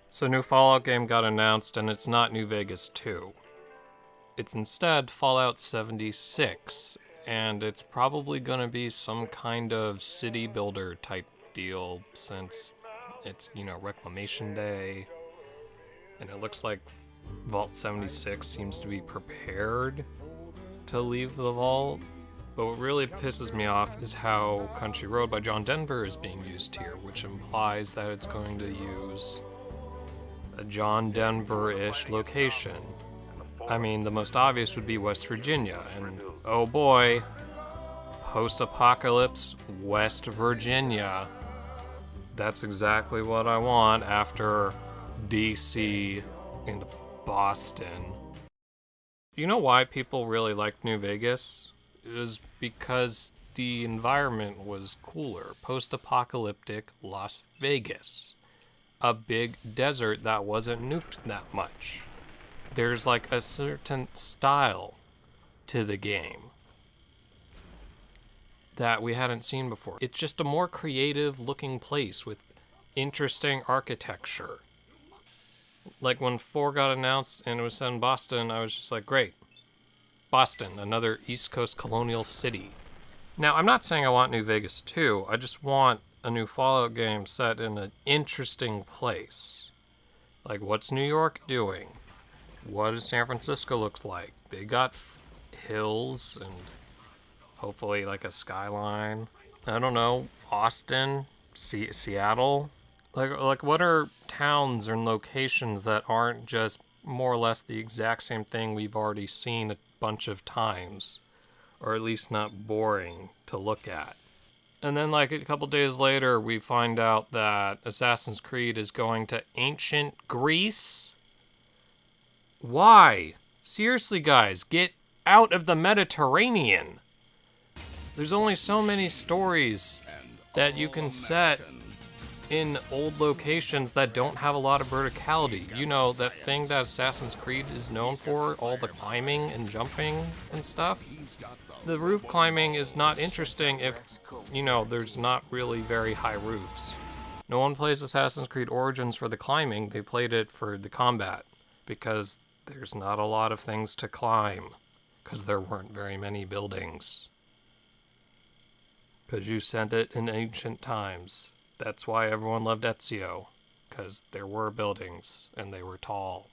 So a new Fallout game got announced, and it's not New Vegas 2. It's instead Fallout 76, and it's probably going to be some kind of city builder type deal since it's, Reclamation Day, and it looks like Vault 76 seems to be prepared to leave the vault. But what really pisses me off is how Country Road by John Denver is being used here, which implies that it's going to use a John Denver-ish location. I mean, the most obvious would be West Virginia, and oh boy, post-apocalypse West Virginia. That's exactly what I want after DC and Boston. You know why people really liked New Vegas? It was because the environment was cooler. Post-apocalyptic Las Vegas. A big desert that wasn't nuked that much. There's like a certain style to the game that we hadn't seen before. It's just a more creative looking place with interesting architecture. Like when 4 got announced and it was set in Boston, I was just like, great. Boston, another East Coast colonial city. Now, I'm not saying I want New Vegas 2, I just want a new Fallout game set in an interesting place. Like, what's New York doing? What does San Francisco look like? They got hills and hopefully like a skyline. I don't know, Austin, Seattle. Like what are towns and locations that aren't just more or less the exact same thing we've already seen a bunch of times, or at least not boring to look at? And then like a couple days later, we find out that Assassin's Creed is going to ancient Greece. Why? Seriously, guys, get out of the Mediterranean. There's only so many stories that you can set in old locations that don't have a lot of verticality. You know, that thing that Assassin's Creed is known for, all the climbing and jumping and stuff. The roof climbing is not interesting if, there's not really very high roofs. No one plays Assassin's Creed Origins for the climbing, they played it for the combat, because there's not a lot of things to climb, because there weren't very many buildings. Because you sent it in ancient times. That's why everyone loved Ezio, because there were buildings, and they were tall.